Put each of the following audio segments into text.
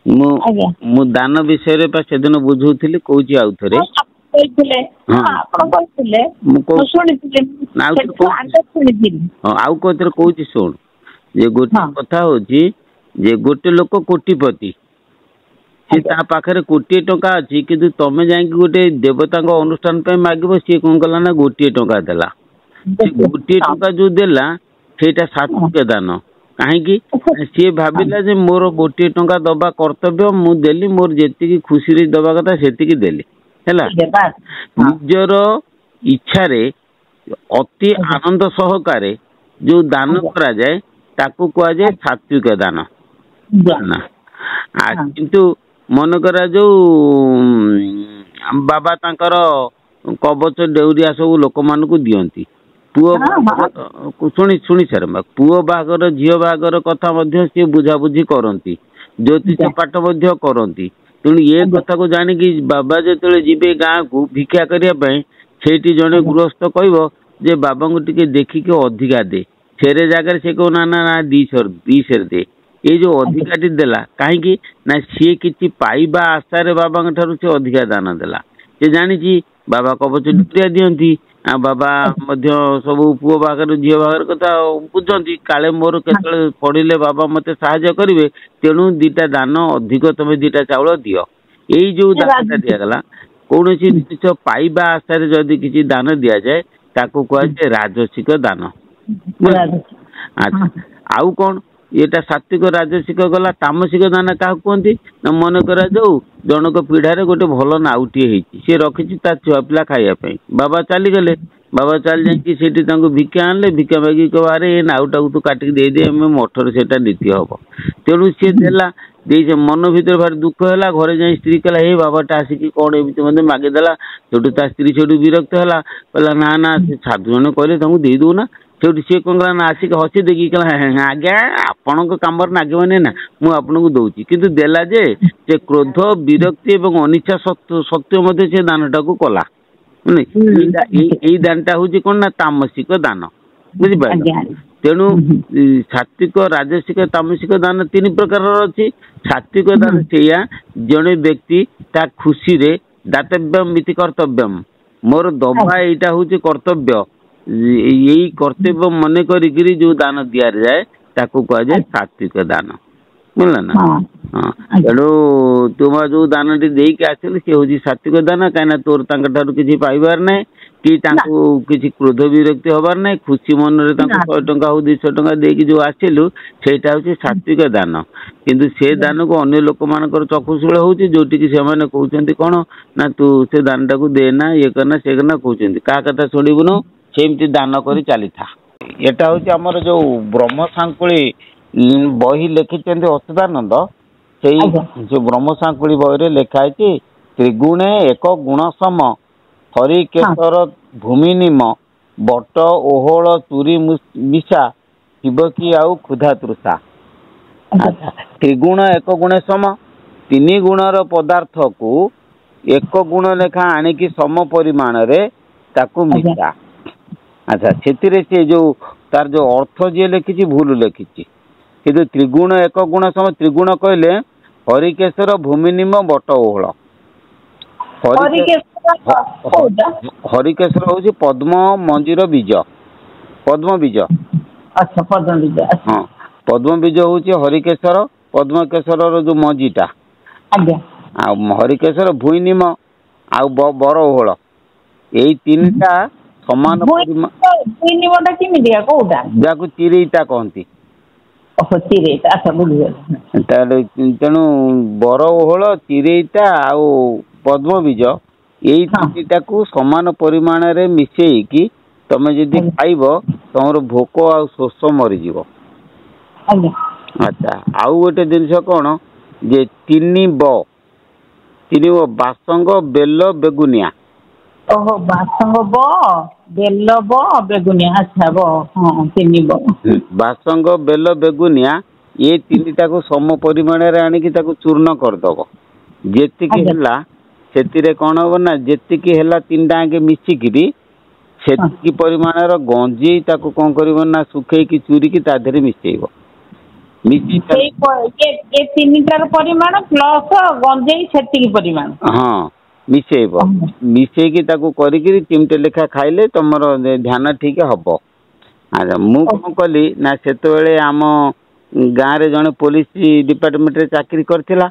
ମୁଁ ମୁଁ ଦାନ ବିଷୟରେ ପା ସେଦିନ ବୁଝଉଥିଲି କହୁଛି ଆଉ ଥରେ ଆଉ କୋଉଥିରେ କହୁଛି ଶୁଣ ଯେ ଗୋଟେ କଥା ହଉଛି ଯେ ଗୋଟେ ଲୋକ କୋଟିପତି ସେ ତା ପାଖରେ କୋଟିଏ ଟଙ୍କା ଅଛି କିନ୍ତୁ ତମେ ଯାଇକି ଗୋଟେ ଦେବତାଙ୍କ ଅନୁଷ୍ଠାନ ପାଇଁ ମାଗିବ ସିଏ କଣ କଲା ନା ଗୋଟିଏ ଟଙ୍କା ଦେଲା ସେ ଗୋଟିଏ ଟଙ୍କା ଯୋଉ ଦେଲା ସେଇଟା ସାତ୍ବିକ ଦାନ କାହିଁକି ସିଏ ଭାବିଲା ଯେ ମୋର ଗୋଟିଏ ଟଙ୍କା ଦବା କର୍ତ୍ତବ୍ୟ ମୁଁ ଦେଲି ମୋର ଯେତିକି ଖୁସିରେ ଦବା କଥା ସେତିକି ଦେଲି ହେଲା ନିଜର ଇଚ୍ଛାରେ ଅତି ଆନନ୍ଦ ସହକାରେ ଯୋଉ ଦାନ କରାଯାଏ ତାକୁ କୁହାଯାଏ ସାତ୍ବିକ ଦାନ ନା କିନ୍ତୁ ମନେକର ଯୋଉ ବାବା ତାଙ୍କର କବଚ ଡେଉରିଆ ସବୁ ଲୋକମାନଙ୍କୁ ଦିଅନ୍ତି ପୁଅ ଶୁଣି ସାର ପୁଅ ବାହାଘର ଝିଅ ବାହାଘର କଥା ମଧ୍ୟ ସିଏ ବୁଝାବୁଝି କରନ୍ତି ଜ୍ୟୋତିଷ ପାଠ ମଧ୍ୟ କରନ୍ତି ତେଣୁ ଏ କଥାକୁ ଜାଣିକି ବାବା ଯେତେବେଳେ ଯିବେ ଗାଁକୁ ଭିକ୍ଷା କରିବା ପାଇଁ ସେଇଠି ଜଣେ ଗୃହସ୍ଥ କହିବ ଯେ ବାବାଙ୍କୁ ଟିକେ ଦେଖିକି ଅଧିକା ଦେ ସେରେ ଜାଗାରେ ସେ କହୁ ନା ଦିଶରେ ଦେ ଏଇ ଯୋଉ ଅଧିକାଟି ଦେଲା କାହିଁକି ନା ସିଏ କିଛି ପାଇବା ଆଶାରେ ବାବାଙ୍କ ଠାରୁ ସେ ଅଧିକା ଦାନ ଦେଲା ସେ ଜାଣିଛି ବାବା କବଚ ଡେଉରିଆ ଦିଅନ୍ତି ଆଉ ବାବା ମଧ୍ୟ ସବୁ ପୁଅ ବାହାଘର ଝିଅ ବାହାଘର କଥା ବୁଝନ୍ତି କାଳେ ମୋର କେତେବେଳେ ପଡ଼ିଲେ ବାବା ମତେ ସାହାଯ୍ୟ କରିବେ ତେଣୁ ଦିଟା ଦାନ ଅଧିକ ତମେ ଦିଟା ଚାଉଳ ଦିଅ ଏଇ ଯୋଉ ଦାନଟା ଦିଆଗଲା କୌଣସି ଜିନିଷ ପାଇବା ଆଶାରେ ଯଦି କିଛି ଦାନ ଦିଆଯାଏ ତାକୁ କୁହାଯାଏ ରାଜସିକ ଦାନ ଆଚ୍ଛା ଆଉ କଣ ଏଟା ସାତ୍ବିକ ରାଜସିକ ଗଲା ତାମସିକ ଦାନ କାହାକୁ କୁହନ୍ତି ନା ମନେ କରାଯାଉ ଜଣକ ପିଢାରେ ଗୋଟେ ଭଲ ନାଉଟିଏ ହେଇଛି ସେ ରଖିଛି ତା ଛୁଆ ପିଲା ଖାଇବା ପାଇଁ ବାବା ଚାଲିଗଲେ ବାବା ଚାଲି ଯାଇକି ସେଠି ତାଙ୍କୁ ଭିକ୍ଷା ଆଣିଲେ ଭିକ୍ଷା ମାଗିକି କହିବା ଆରେ ଏ ନାଉଟାକୁ ତୁ କାଟିକି ଦେଇଦେ ଆମେ ମଠରେ ସେଇଟା ନୀତି ହବ ତେଣୁ ସିଏ ଦେଲା ଦେଇছে ମନ ଭିତରେ ଭାରି ଦୁଃଖ ହେଲା ଘରେ ଯାଇ ସ୍ତ୍ରୀ କହିଲା ହେ ବାବାଟା ଆସିକି କଣ ଏମିତି ମତେ ମାଗିଦେଲା ସେଠୁ ତା ସ୍ତ୍ରୀ ସେଠୁ ବିରକ୍ତ ହେଲା କହିଲା ନା ନା ସେ ସାଧୁ ଜଣେ କହିଲେ ତାଙ୍କୁ ଦେଇଦଉ ନା ସେଠୁ ସିଏ କଣ କଲା ନା ଆସିକି ହସି ଦେଇକି କହିଲା ଆଜ୍ଞା ଆପଣଙ୍କ କାମରେ ନାଗିବନି ନା ମୁଁ ଆପଣଙ୍କୁ ଦଉଛି କିନ୍ତୁ ଦେଲା ଯେ ସେ କ୍ରୋଧ ବିରକ୍ତି ଏବଂ ଅନିଚ୍ଛା ସତ୍ତ୍ୱେ ମଧ୍ୟ ସେ ଦାନଟାକୁ କଲା ଏଇ ଦାନଟା ହଉଛି କଣ ନା ତାମସିକ ଦାନ ବୁଝିପାରିଲ ତେଣୁ ସାତ୍ବିକ ରାଜସିକ ତାମସିକ ଦାନ ତିନି ପ୍ରକାରର ଅଛି ସାତ୍ବିକ ଦାନ ସେଇଆ ଜଣେ ବ୍ୟକ୍ତି ତା ଖୁସିରେ ଦାତବ୍ୟମ୍ ଇତି କର୍ତ୍ତବ୍ୟମ୍ ମୋର ଦବା ଏଇଟା ହଉଛି କର୍ତ୍ତବ୍ୟ ଏଇ କର୍ତ୍ତବ୍ୟ ମନେ କରିକିରି ଯୋଉ ଦାନ ଦିଆଯାଏ ତାକୁ କୁହାଯାଏ ସାତ୍ବିକ ଦାନ ବୁଝିଲ ନା ତେଣୁ ତୁମ ଯୋଉ ଦାନଟି ଦେଇକି ଆସିଲେ ସେ ହଉଛି ସାତ୍ବିକ ଦାନ କାହିଁକିନା ତୋର ତାଙ୍କ ଠାରୁ କିଛି ପାଇବାର ନାହିଁ କି ତାଙ୍କୁ କିଛି କ୍ରୋଧ ବିରକ୍ତି ହବାର ନାହିଁ ଖୁସି ମନରେ ତାଙ୍କୁ 100 ଟଙ୍କା ହଉ 200 ଟଙ୍କା ଦେଇକି ଯୋଉ ଆସିଲୁ ସେଇଟା ହଉଛି ସାତ୍ବିକ ଦାନ କିନ୍ତୁ ସେ ଦାନକୁ ଅନ୍ୟ ଲୋକମାନଙ୍କର ଚକ୍ଷୁଶୂଳ ହଉଛି ଯୋଉଠିକି ସେମାନେ କହୁଛନ୍ତି କଣ ନା ତୁ ସେ ଦାନଟାକୁ ଦେ ନା ଇଏ କରନା ସେ କରନା କହୁଛନ୍ତି କାହା କଥା ଶୁଣିବୁନୁ ସେମିତି ଦାନ କରି ଚାଲିଥା ଏଟା ହଉଛି ଆମର ଯୋଉ ବ୍ରହ୍ମସାଙ୍କୁଳି ବହି ଲେଖିଛନ୍ତି ଅଚ୍ୟୁତାନନ୍ଦ ସେଇ ଯୋଉ ବ୍ରହ୍ମସାଙ୍କୁଳି ବହିରେ ଲେଖା ହେଇଛି ତ୍ରିଗୁଣେ ଏକ ଗୁଣ ସମ ହରିକେଶର ଭୂମି ନିମ ବଟ ଓହଳ ତୁରି ମିଶା ଶିବ କି ଆଉ କ୍ଷୁଧା ତୃଷା ତ୍ରିଗୁଣ ଏକ ଗୁଣେ ସମ ତିନି ଗୁଣର ପଦାର୍ଥକୁ ଏକ ଗୁଣ ଲେଖା ଆଣିକି ସମ ପରିମାଣରେ ତାକୁ ମିଶା ଆଚ୍ଛା ସେଥିରେ ସେ ଯୋଉ ତାର ଯୋଉ ଅର୍ଥ ଯିଏ ଲେଖିଛି ଭୁଲ ଲେଖିଛି କିନ୍ତୁ ତ୍ରିଗୁଣ ଏକ ଗୁଣ ସମ ତ୍ରିଗୁଣ କହିଲେ ହରିକେଶର ଭୂମି ନିମ ବଟ ଓହଳ ହରିକେଶର ହଉଛି ପଦ୍ମ ମଞ୍ଜିର ବୀଜ ପଦ୍ମ ବୀଜ ହଁ ପଦ୍ମ ବୀଜ ହଉଛି ହରିକେଶର ପଦ୍ମକେଶରର ଯୋଉ ମଞ୍ଜିଟା ଆଉ ହରିକେଶର ଭୂଇଁ ନିମ ଆଉ ବର ଓହଳ ଏଇ ତିନିଟା ସମାନ ଯାହାକୁ ଚିରେଇତା କହନ୍ତି ତାହେଲେ ତେଣୁ ବର ଓହଳ ଚିରେଇତା ଆଉ ପଦ୍ମ ବୀଜ ଏଇ ତିନିଟାକୁ ସମାନ ପରିମାଣରେ ମିଶେଇକି ତମେ ଯଦି ଖାଇବ ତମର ଭୋକ ଆଉ ଶୋଷ ମରିଯିବ ଆଚ୍ଛା ଆଉ ଗୋଟେ ଜିନିଷ କଣ ଯେ ତିନି ବାସଙ୍ଗ ବେଲ ବେଗୁନିଆ ଓହୋ ବାସଙ୍ଗ ବେଲ ବେଗୁନିଆ ଆଚ୍ଛା ବାସଙ୍ଗ ବେଲ ବେଗୁନିଆ ଏ ତିନିଟାକୁ ସମ ପରିମାଣରେ ଆଣିକି ତାକୁ ଚୂର୍ଣ୍ଣ କରିଦବ ଯେତିକି ହେଲା ସେଥିରେ କଣ ହବ ନା ଯେତିକି ହେଲା ତିନିଟା ଆଗେ ମିଶିକିରି ସେତିକି ପରିମାଣର ଗଞ୍ଜି ତାକୁ କଣ କରିବ ନା ଶୁଖେଇକି ଚୁରିକି ତା ଦେହରେ ମିଶେଇବ ଏ ତିନିଟାର ପରିମାଣ ପ୍ଲସ ଗଞ୍ଜେଇ ସେତିକି ପରିମାଣ। ହଁ ମିଶେଇବ, ମିଶେଇକି ତାକୁ କରିକିରି ଚିମଟେ ଲେଖା ଖାଇଲେ ତମର ଧ୍ୟାନ ଠିକ ହବ। ଆଚ୍ଛା ମୁଁ କଣ କଲି ନା ସେତେବେଳେ ଆମ ଗାଁରେ ଜଣେ ପୋଲିସ ଡିପାର୍ଟମେଣ୍ଟରେ ଚାକିରି କରିଥିଲା।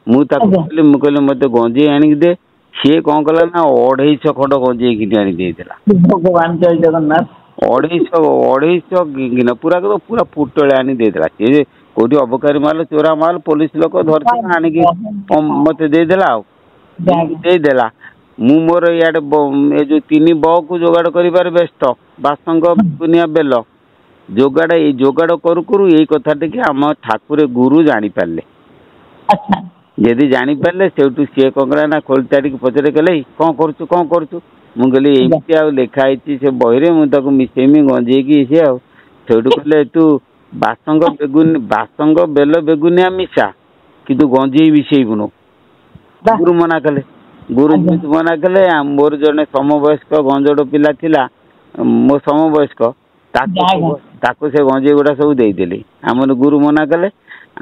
ମୁଁ ତାକୁ କହିଲି, ମୁଁ କହିଲି ମତେ ଗଞ୍ଜେଇ ଆଣିକି ଦେ। ସିଏ କଣ କଲା ନା 250 ଖଣ୍ଡ ଗଞ୍ଜେଇ ଘିନି ଆଣି ଦେଇଥିଲା। ଭଗବାନ ଜୟ ଜଗନ୍ନାଥ। 250 ଗିନ ପୁରା ପୁରା ପୁଟଳେ ଆଣି ଦେଇଥିଲା। ସିଏ କୋଉଠି ଅବକାରୀ ମାଲ ଚୋରା ମାଲ ପୋଲିସ ଲୋକ ଧରିଥିଲା ଆଣିକି ମତେ ଦେଇଦେଲା। ଆଉ ଦେଇଦେଲା, ମୁଁ ମୋର ଇଆଡେ ଏ ଯୋଉ 3 ବକୁ ଯୋଗାଡ଼ କରିବାରେ ବ୍ୟସ୍ତ। ବାସଙ୍ଗ ବେଗୁନିଆ ବେଲ ଯୋଗାଡ଼ କରୁ କରୁ ଏଇ କଥା ଟିକେ ଆମ ଠାକୁରେ ଗୁରୁ ଜାଣିପାରିଲେ। ଯଦି ଜାଣିପାରିଲେ ସେଇଠୁ ସିଏ କଣ କଲା ନା ଖୋଳିତାଡ଼ିକି ପଚାରେ କହିଲେ କଣ କରୁଛୁ? ମୁଁ କହିଲି ଏମିତି ଆଉ ଲେଖା ହେଇଛି ସେ ବହିରେ, ମୁଁ ତାକୁ ମିଶେଇମି ଗଞ୍ଜେଇକି ସିଏ ଆଉ। ସେଇଠୁ କହିଲେ ତୁ ବାସଙ୍ଗ ବେଲ ବେଗୁନିଆ ମିଶା, କିନ୍ତୁ ଗଞ୍ଜେଇ ମିଶେଇବୁନୁ। ଗୁରୁ ମନା କଲେ। ମନା କଲେ। ମୋର ଜଣେ ସମବୟସ୍କ ଗଞ୍ଜଡ଼ ପିଲା ଥିଲା, ମୋ ସମବୟସ୍କ, ତାକୁ ସେ ଗଞ୍ଜେଇ ଗୁଡା ସବୁ ଦେଇଦେଲି। ଆମର ଗୁରୁ ମନା କଲେ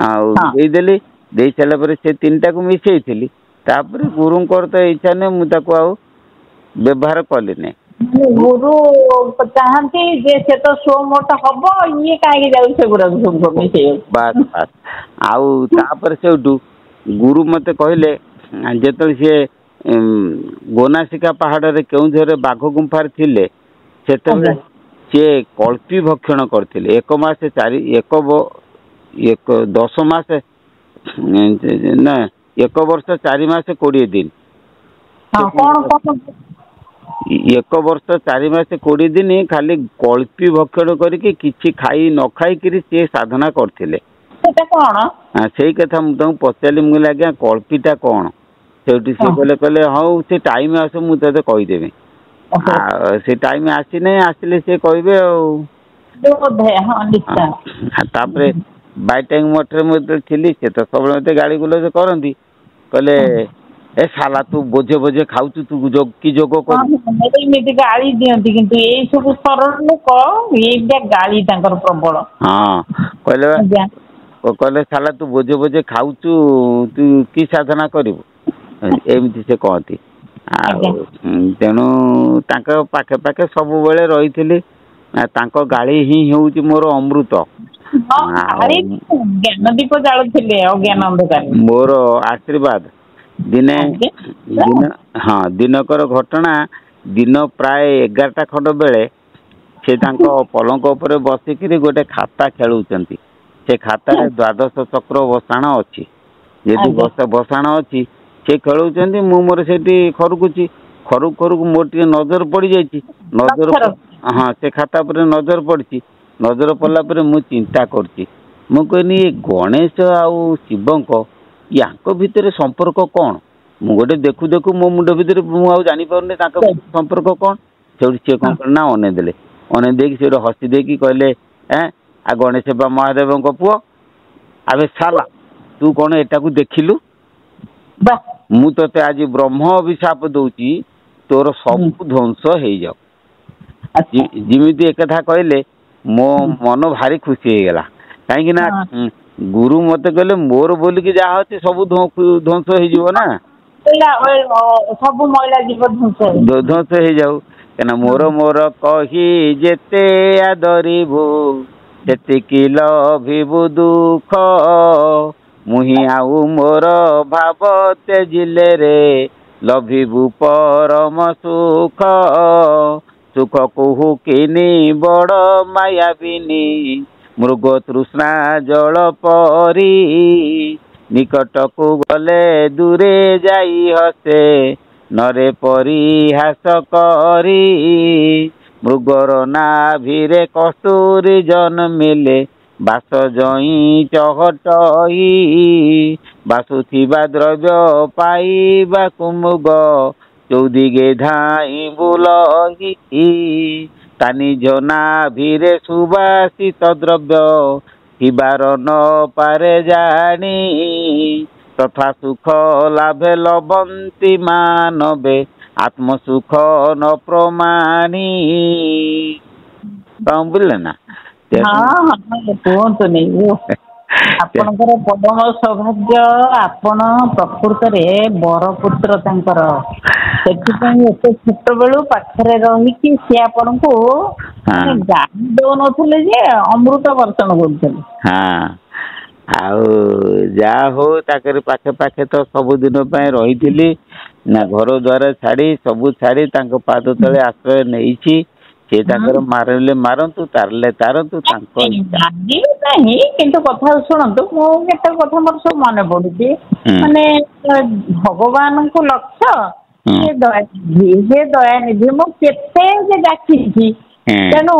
ଆଉ ଦେଇଦେଲି। ଦେଇ ସାରିଲା ପରେ ସେ 3ଟାକୁ ମିଶେଇଥିଲି। ତାପରେ ଗୁରୁଙ୍କର ତ ଇଚ୍ଛା ନେଇ ମୁଁ ତାକୁ ଆଉ ବ୍ୟବହାର କଲିନି। ଗୁରୁ ଚାହାନ୍ତି ଯେ ସେ ତ ସୋ ମୋଟ ହବ, ଇଏ କାହିଁକି ଯାଉଛି ସେଗୁଡାକୁ ସବୁ ମିଶେଇବାକୁ। ବାସ୍ ବାସ୍। ଆଉ ତାପରେ ସେଇଠୁ ଗୁରୁ ମତେ କହିଲେ, ଯେତେବେଳେ ସିଏ ଗୋନାସିକା ପାହାଡରେ କେଉଁଝରରେ ବାଘ ଗୁମ୍ଫାରେ ଥିଲେ, ସେତେବେଳେ ସିଏ କଳ୍ପୀ ଭକ୍ଷଣ କରିଥିଲେ। 10 ମାସ 1 ବର୍ଷ 4 ମାସ 20 ଦିନ। 1 ବର୍ଷ 4 ମାସ 20 ଦିନ ଖାଲି କଳ୍ପୀ ଭକ୍ଷଣ କରିକି କିଛି ନ ଖାଇକିରି ସିଏ ସାଧନା କରିଥିଲେ। ସେଇ କଥା ମୁଁ ତାଙ୍କୁ ପଚାରିଲି, ମୁଁ କହିଲି ଆଜ୍ଞା କଳ୍ପୀଟା କଣ? ସେଇଠୁ ସିଏ କହିଲେ ହଉ ସେ ଟାଇମ ଆସ ମୁଁ ତତେ କହିଦେବି। ଆଉ ସେ ଟାଇମ ଆସିନାହିଁ, ଆସିଲେ ସିଏ କହିବେ ଆଉ। ତାପରେ ବାଇଟାଙ୍ଗ ମଠରେ ମୁଁ ଯେତେବେଳେ ଥିଲି, ସେ ତ ସବୁବେଳେ ମତେ ଗାଳି ଗୁଲଜ କରନ୍ତି। କହିଲେ ଏ ଶାଲା ତୁ ବୋଝେ ଖାଉଛୁ, ତୁ କି ଯୋଗ କରୁଛୁ? ଏମିତି ଗାଳି ଦିଅନ୍ତି, କିନ୍ତୁ ଏଇ ସବୁ ସରଳ ଲୋକ ଏଇଟା ଗାଳି ତାଙ୍କର ପ୍ରବଳ। ହଁ କହିଲେ ଶାଲା ତୁ ବୋଝେ ଖାଉଛୁ, ତୁ କି ସାଧନା କରିବୁ? ଏମିତି ସେ କହନ୍ତି। ଆଉ ତେଣୁ ତାଙ୍କ ପାଖେ ପାଖେ ସବୁବେଳେ ରହିଥିଲି। ତାଙ୍କ ଗାଳି ହିଁ ହେଉଛି ମୋର ଅମୃତ। ଜ୍ଞାନ ଦୀପ ଜାଳୁଥିଲେ ଅଜ୍ଞାନ ଅନ୍ଧକାରରେ। ମୋର ଆଶୀର୍ବାଦ। ଦିନକର ଘଟଣା, ଦିନ ପ୍ରାୟ 11ଟା ଖଣ୍ଡ ବେଳେ ସେ ତାଙ୍କ ପଲଙ୍କ ଉପରେ ବସିକିରି ଗୋଟେ ଖାତା ଖେଳୁଛନ୍ତି। ସେ ଖାତାରେ ଦ୍ୱାଦଶ ଚକ୍ର ବସାଣ ଅଛି। ଯଦି ବସାଣ ଅଛି ସେ ଖେଳୁଛନ୍ତି, ମୁଁ ମୋର ସେଇଠି ଖରୁକୁଛି। ଖରୁକୁ ମୋର ଟିକେ ନଜର ପଡ଼ିଯାଇଛି। ସେ ଖାତା ଉପରେ ନଜର ପଡ଼ିଛି। ନଜର ପଡ଼ିଲା ପରେ ମୁଁ ଚିନ୍ତା କରୁଛି, ମୁଁ କହିଲି ଏ ଗଣେଶ ଆଉ ଶିବଙ୍କ ୟାଙ୍କ ଭିତରେ ସମ୍ପର୍କ କ'ଣ? ମୁଁ ଗୋଟେ ଦେଖୁ ମୋ ମୁଣ୍ଡ ଭିତରେ ମୁଁ ଆଉ ଜାଣିପାରୁନି ତାଙ୍କ ସମ୍ପର୍କ କ'ଣ। ସେଇଠୁ ସିଏ କ'ଣ କଲେ ନା ଅନେଇ ଦେଲେ। ଅନେଇ ଦେଇକି ସେଇଠୁ ହସି ଦେଇକି କହିଲେ, ଗଣେଶ ବା ମହାଦେବଙ୍କ ପୁଅ। ଆବେ ଶାଲା ତୁ କ'ଣ ଏଟାକୁ ଦେଖିଲୁ? ମୁଁ ତତେ ଆଜି ବ୍ରହ୍ମ ଅଭିଶାପ ଦଉଛି, ତୋର ସବୁ ଧ୍ୱଂସ ହେଇଯାଉ। ଯେମିତି ଏକଥା କହିଲେ ମୋ ମନ ଭାରି ଖୁସି ହେଇଗଲା। କାହିଁକି ନା ଗୁରୁ ମତେ କହିଲେ ମୋର ବୋଲିକି ଯାହା ଅଛି ସବୁ ଧ୍ୱଂସ ହେଇଯିବ ନା, ସବୁ ମଇଳା ଯିବ ଧ୍ୱଂସ ହେଇଯାଉ। କାହିଁକିନା ମୋର କହି ଯେତେ ଆଦରିବୁ, ସେତିକି ଲଭିବୁ ଦୁଃଖ। ମୁହିଁ ଆଉ ମୋର ଭାବ ତେଜିଲେ ରେ, ଲଭିବୁ ପରମ ସୁଖ। ସୁଖକୁ ହୁକିନି ବଡ଼ ମାୟାବିନୀ, ମୃଗ ତୃଷ୍ଣା ଜଳ ପରି। ନିକଟକୁ ଗଲେ ଦୂରେ ଯାଇ ହସେ, ନରେ ପରିହାସ କରି। ମୃଗର ନାଭିରେ କସ୍ତୁରୀ ଜନ୍ମିଲେ, ବାସ ଜଇଁ ଚହଟଇ। ବାସୁଥିବା ଦ୍ରବ୍ୟ ପାଇବାକୁ ମୃଗ, ଚୌଦିଗେ ଧାଇଁ ବୁଲହି। ତା ନିଜ ନାଭିରେ ସୁବାସିତ ଦ୍ରବ୍ୟ, ଥିବାର ନ ପାରେ ଜାଣି। ତଥା ସୁଖ ଲାଭେ ଲଭନ୍ତି ମାନବେ, ଆତ୍ମ ସୁଖ ନ ପ୍ରମାଣି। ବୁଝିଲେ ନା? ଆପଣଙ୍କର ପରମ ସୌଭାଗ୍ୟ, ଆପଣ ପ୍ରକୃତରେ ବରପୁତ୍ର ତାଙ୍କର, ସେଥିପାଇଁ ଏତେ ଛୋଟ ବେଳୁ ପାଖରେ ରହିକି ସିଏ ଆପଣଙ୍କୁ ଗାଳି ଦଉନଥିଲେ ଯେ ଅମୃତ ବର୍ଷଣ କରୁଥିଲେ। ହଁ, ଆଉ ଯାହା ହଉ ତାକରି ପାଖେ ପାଖେ ତ ସବୁଦିନ ପାଇଁ ରହିଥିଲି ନା, ଘର ଦ୍ୱାର ଛାଡି ସବୁ ଛାଡି ତାଙ୍କ ପାଦ ତଳେ ଆଶ୍ରୟ ନେଇଛି। ସେ ତାଙ୍କର ମାରିଲେ ମାରନ୍ତୁ, ତାରିଲେ ତାରନ୍ତୁ, ତାଙ୍କ ଇଚ୍ଛା। ନାହିଁ, କିନ୍ତୁ କଥା ଶୁଣନ୍ତୁ, ମୁଁ କେତେ କଥା ମୋର ସବୁ ମନେ ପଡୁଛି। ମାନେ ଭଗବାନଙ୍କୁ ଲକ୍ଷ୍ୟ, ସେ ଦୟାନିଧି, ସେ ଦୟାନିଧି, ମୁଁ କେତେ ଯେ ଡାକିଛି, ତେଣୁ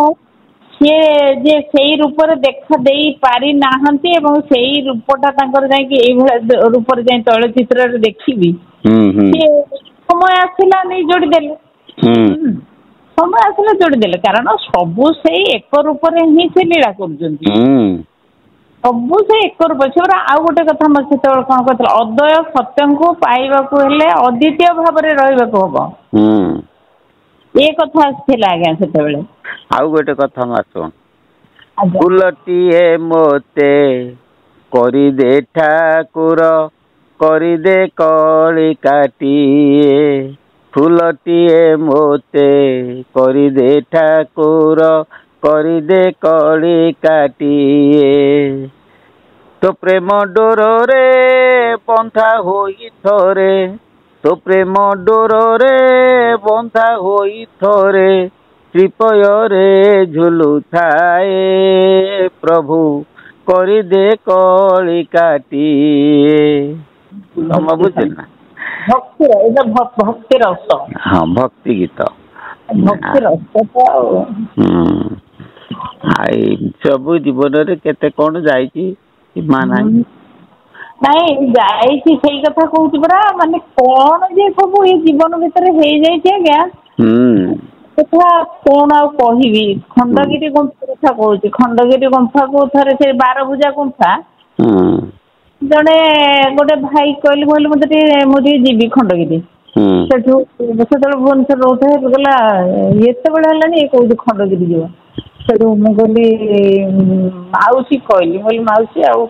ସିଏ ଯେ ସେଇ ରୂପରେ ଦେଖା ଦେଇ ପାରି ନାହାନ୍ତି ଏବଂ ସେଇ ରୂପଟା ତାଙ୍କର ଯାଇକି ଏଇଭଳିଆ ରୂପରେ ଯାଇ ତୈଳଚିତ୍ରରେ ଦେଖିବି, ସିଏ ସମୟ ଆସିଲା ନେଇ ଯୋଡି ଦେଲେ। ସମୟ ଆସିଲେ ଯୋଡି ଦେଲେ, କାରଣ ସବୁ ସେଇ ଏକ ରୂପରେ ହିଁ ସେ ଲୀଳା କରୁଛନ୍ତି। ସବୁ ସେ ଏକ ରୂପ। ସେ ଆଉ ଗୋଟେ କଥା ମୋର ସେତେବେଳେ କଣ କହିଥିଲା, ଅଦ୍ୱୟ ସତ୍ୟଙ୍କୁ ପାଇବାକୁ ହେଲେ ଅଦ୍ୱିତୀୟ ଭାବରେ ରହିବାକୁ ହବ। ଏ କଥା ଆସିଥିଲା ଆଜ୍ଞା ସେତେବେଳେ। ଆଉ ଗୋଟେ କଥା ମା ଶୁଣ, ଫୁଲଟିଏ ମୋତେ କରିଦେ ଠାକୁର, କରିଦେ କଳିକାଟିଏ, ଫୁଲଟିଏ ମୋତେ କରିଦେ ଠାକୁର, କରିଦେ କଳିକାଟିଏ, ତୋ ପ୍ରେମ ଡୋରରେ ବନ୍ଧା ହୋଇ ଥରେ, ତୋ ପ୍ରେମ ଡୋରରେ ବନ୍ଧା ହୋଇ ଥରେ, ଶ୍ରୀପୟରେ ଝୁଲୁଥାଏ ପ୍ରଭୁ, କରିଦେ କଳିକାଟିଏ। ତମ ବୁଝିଲ ନା? ଭକ୍ତିର, ଏଇଟା ଭକ୍ତି ରସ। ହଁ, ଭକ୍ତି ଗୀତ, ଭକ୍ତି ରସ ତ ଆଉ ସବୁ ଜୀବନରେ କେତେ କଣ ଯାଇଛି, ମା ନାହିଁ। ନାଇଁ ଯାଇଛି, ସେଇ କଥା କହୁଛି ପରା, ମାନେ କଣ ଯେ ସବୁ ଏଇ ଜୀବନ ଭିତରେ ହେଇଯାଇଛି ଆଜ୍ଞା, କଥା କଣ ଆଉ କହିବି। ଖଣ୍ଡଗିରି ଗୁମ୍ଫା କଥା କହୁଛି, ଖଣ୍ଡଗିରି ଗୁମ୍ଫାକୁ ଥରେ ସେ ବାରଭୁଜା ଗୁମ୍ଫା, ଜଣେ ଗୋଟେ ଭାଇ କହିଲି, ମୁଁ ଟିକେ ଯିବି ଖଣ୍ଡଗିରି। ସେଠୁ ସେତେବେଳେ ଭୁବନେଶ୍ୱର ରହୁଥାଏ, କହିଲା ଏତେବେଳେ ହେଲାଣି ଇଏ କହୁଛି ଖଣ୍ଡଗିରି ଯିବ। ସେଠୁ ମୁଁ କହିଲି ମାଉସୀ କହିଲି, ମାଉସୀ ଆଉ